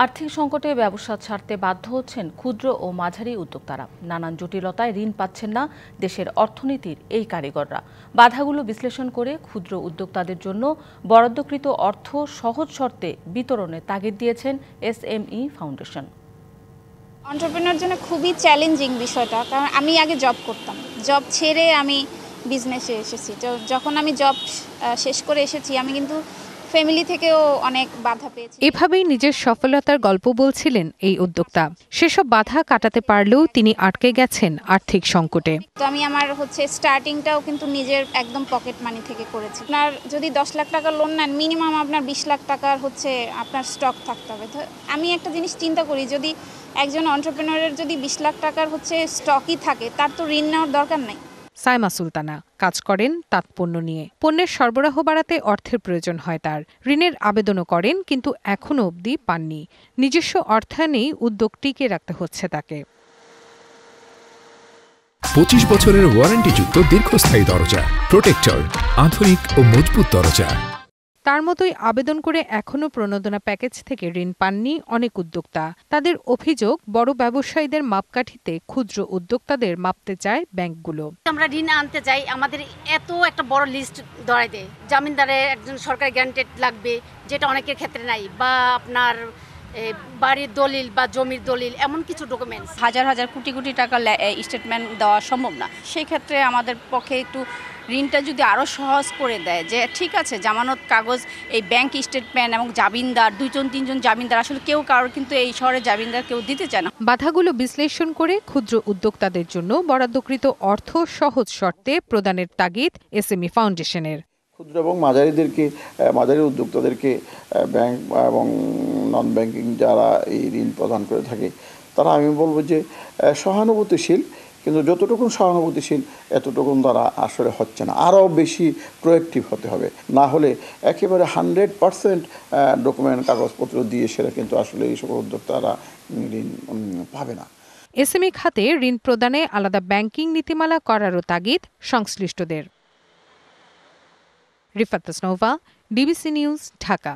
আর্থিক সংকটে ব্যবসা ছাড়তে বাধ্য হচ্ছেন ক্ষুদ্র ও মাঝারি উদ্যোক্তারা। নানান জটিলতায় ঋণ পাচ্ছেন না দেশের অর্থনীতির এই কারিগররা। বাধাগুলো বিশ্লেষণ করে ক্ষুদ্র উদ্যোক্তাদের জন্য বরাদ্দকৃত অর্থ সহজ শর্তে বিতরণে তাগিদ দিয়েছেন এসএমই ফাউন্ডেশন। এন্টারপ্রেনার জন্য খুবই চ্যালেঞ্জিং বিষয়টা, কারণ আমি আগে জব করতাম, জব ছেড়ে আমি বিজনেসে এসেছি। তো যখন আমি জব শেষ করে এসেছি, আমি কিন্তু ফ্যামিলি থেকেও অনেক বাধা পেয়েছি। এভাবেই নিজের সফলতার গল্প বলছিলেন এই উদ্যোক্তা। সেসব বাধা কাটাতে পারলেও তিনি আটকে গেছেন আর্থিক সংকটে। তো আমি আমার স্টার্টিংটাও কিন্তু নিজের একদম পকেট মানি থেকে করেছি। আপনার যদি 10 লাখ টাকা লোন নেন, মিনিমাম আপনার 20 লাখ টাকার আপনার স্টক থাকতে হবে। তো আমি একটা জিনিস চিন্তা করি, যদি একজন এন্টারপ্রেনারের যদি 20 লাখ টাকার স্টকই থাকে, তার তো ঋণ নেওয়ার দরকার নাই। সাইমা সুলতানা কাজ করেন তাঁতপণ্য নিয়ে। পণ্যের সরবরাহ বাড়াতে অর্থের প্রয়োজন হয় তার। ঋণের আবেদনও করেন, কিন্তু এখনো অবধি পাননি। নিজস্ব অর্থায়নেই উদ্যোগ টিকে রাখতে হচ্ছে তাকে। 25 বছরের ওয়ারেন্টিযুক্ত দীর্ঘস্থায়ী দরজা প্রোটেক্টর, আধুনিক ও মজবুত দরজা। তার মতোই আবেদন করে এখনও প্রণোদনা প্যাকেজ থেকে ঋণ পাননি অনেক উদ্যোক্তা। তাদের অভিযোগ, বড় ব্যবসায়ীদের মাপকাঠিতে ক্ষুদ্র উদ্যোক্তাদের মাপতে চায় ব্যাংকগুলো। আমরা ঋণ আনতে চাই, আমাদের এত একটা বড় লিস্ট ধরাই দেয়। জামিনদারে একজন সরকারি গ্যারান্টেড লাগবে, যেটা অনেকের ক্ষেত্রে নাই, বা আপনার বাড়ির দলিল বা জমির দলিল, এমন কিছু ডকুমেন্টস। হাজার হাজার কোটি কোটি টাকা স্টেটমেন্ট দেওয়া সম্ভব না। সেই ক্ষেত্রে আমাদের পক্ষে একটু ঋণটা যদি আরও সহজ করে দেয়, যে ঠিক আছে জামানত কাগজ, এই ব্যাংক স্টেটমেন্ট এবং জামিনদার, 2-3জন জামিনদার, আসলে কেউ কারোর কিন্তু এই শহরে জামিনদার কেউ দিতে চায় না। বাধাগুলো বিশ্লেষণ করে ক্ষুদ্র উদ্যোক্তাদের জন্য বরাদ্দকৃত অর্থ সহজ শর্তে প্রদানের তাগিদ এসএমই ফাউন্ডেশনের। ক্ষুদ্র এবং মাঝারি উদ্যোক্তাদেরকে ব্যাংক এবং নন ব্যাংকিং যারা এই ঋণ প্রদান করে থাকে, তারা আমি বলবো যে সহানুভূতিশীল, কিন্তু যতটুকু সহানুভূতিশীল এতটুকু তারা আসলে হচ্ছে না। আরও বেশি প্রোয়েক্টিভ হতে হবে, না হলে একেবারে 100% ডকুমেন্ট কাগজপত্র দিয়ে সেটা কিন্তু আসলে এই সকল উদ্যোক্তারা ঋণ পাবে না। এসএমই খাতে ঋণ প্রদানে আলাদা ব্যাংকিং নীতিমালা করারও তাগিদ সংশ্লিষ্টদের। Rifat Tasnova, DBC news, Dhaka.